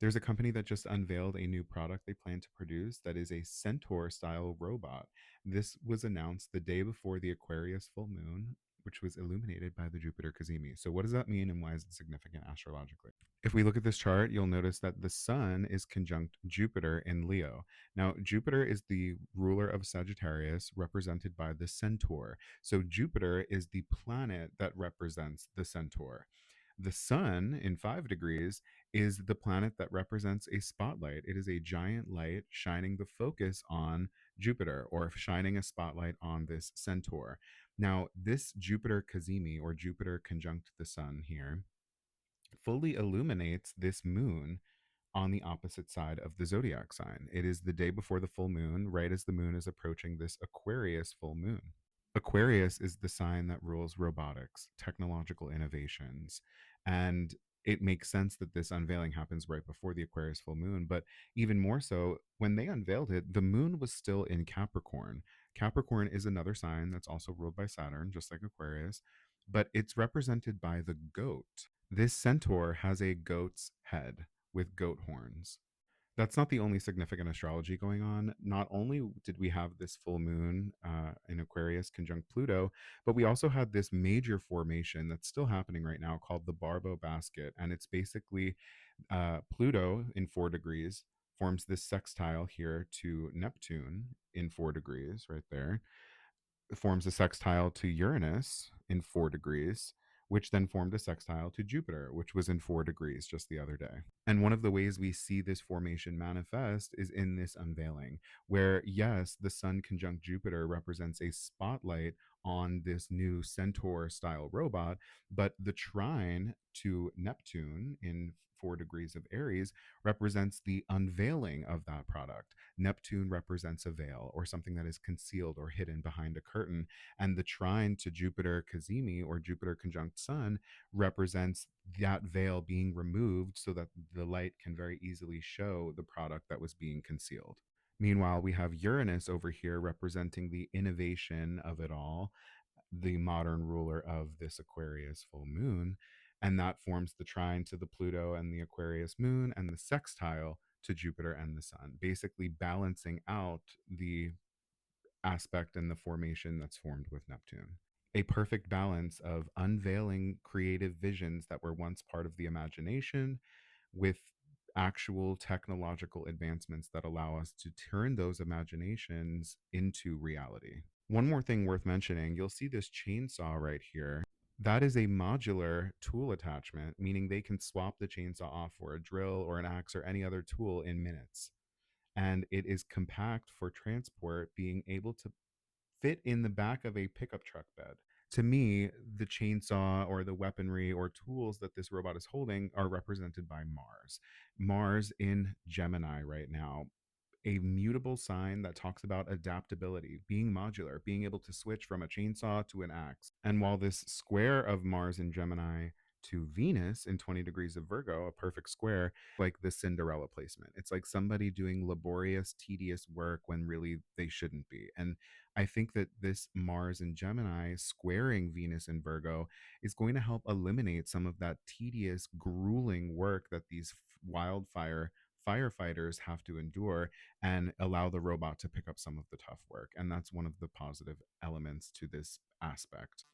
There's a company that just unveiled a new product they plan to produce that is a Centaur style robot. This was announced the day before the Aquarius full moon, which was illuminated by the Jupiter Cazimi. So, what does that mean and why is it significant astrologically? If we look at this chart, you'll notice that the sun is conjunct Jupiter in Leo. Now, Jupiter is the ruler of Sagittarius, represented by the Centaur. So, Jupiter is the planet that represents the Centaur. The sun in 5 degrees is the planet that represents a spotlight. It is a giant light shining the focus on Jupiter or shining a spotlight on this Centaur. Now, this Jupiter Cazimi or Jupiter conjunct the sun here fully illuminates this moon on the opposite side of the zodiac sign. It is the day before the full moon, right as the moon is approaching this Aquarius full moon. Aquarius is the sign that rules robotics, technological innovations, and it makes sense that this unveiling happens right before the Aquarius full moon. But even more so, when they unveiled it, the moon was still in Capricorn. Capricorn is another sign that's also ruled by Saturn, just like Aquarius, but it's represented by the goat. This centaur has a goat's head with goat horns. That's not the only significant astrology going on. Not only did we have this full moon in Aquarius conjunct Pluto, but we also had this major formation that's still happening right now called the Barbo basket. And it's basically Pluto in 4 degrees forms this sextile here to Neptune in 4 degrees, right there forms a sextile to Uranus in 4 degrees, which then formed a sextile to Jupiter, which was in 4 degrees just the other day. And one of the ways we see this formation manifest is in this unveiling, where, yes, the Sun conjunct Jupiter represents a spotlight on this new Centaur style robot, but the trine to Neptune in 4 degrees of Aries represents the unveiling of that product. Neptune represents a veil or something that is concealed or hidden behind a curtain. And the trine to Jupiter Cazimi or Jupiter conjunct Sun represents that veil being removed so that the light can very easily show the product that was being concealed. Meanwhile, we have Uranus over here representing the innovation of it all, the modern ruler of this Aquarius full moon. And that forms the trine to the Pluto and the Aquarius moon and the sextile to Jupiter and the sun, basically balancing out the aspect and the formation that's formed with Neptune. A perfect balance of unveiling creative visions that were once part of the imagination with actual technological advancements that allow us to turn those imaginations into reality. One more thing worth mentioning, you'll see this chainsaw right here. That is a modular tool attachment, meaning they can swap the chainsaw off for a drill or an axe or any other tool in minutes. And it is compact for transport, being able to fit in the back of a pickup truck bed. To me, the chainsaw or the weaponry or tools that this robot is holding are represented by Mars. Mars in Gemini right now, a mutable sign that talks about adaptability, being modular, being able to switch from a chainsaw to an axe. And while this square of Mars in Gemini to Venus in 20 degrees of Virgo, a perfect square, like the Cinderella placement. It's like somebody doing laborious, tedious work when really they shouldn't be. And I think that this Mars in Gemini squaring Venus in Virgo is going to help eliminate some of that tedious, grueling work that these wildfire firefighters have to endure and allow the robot to pick up some of the tough work. And that's one of the positive elements to this aspect.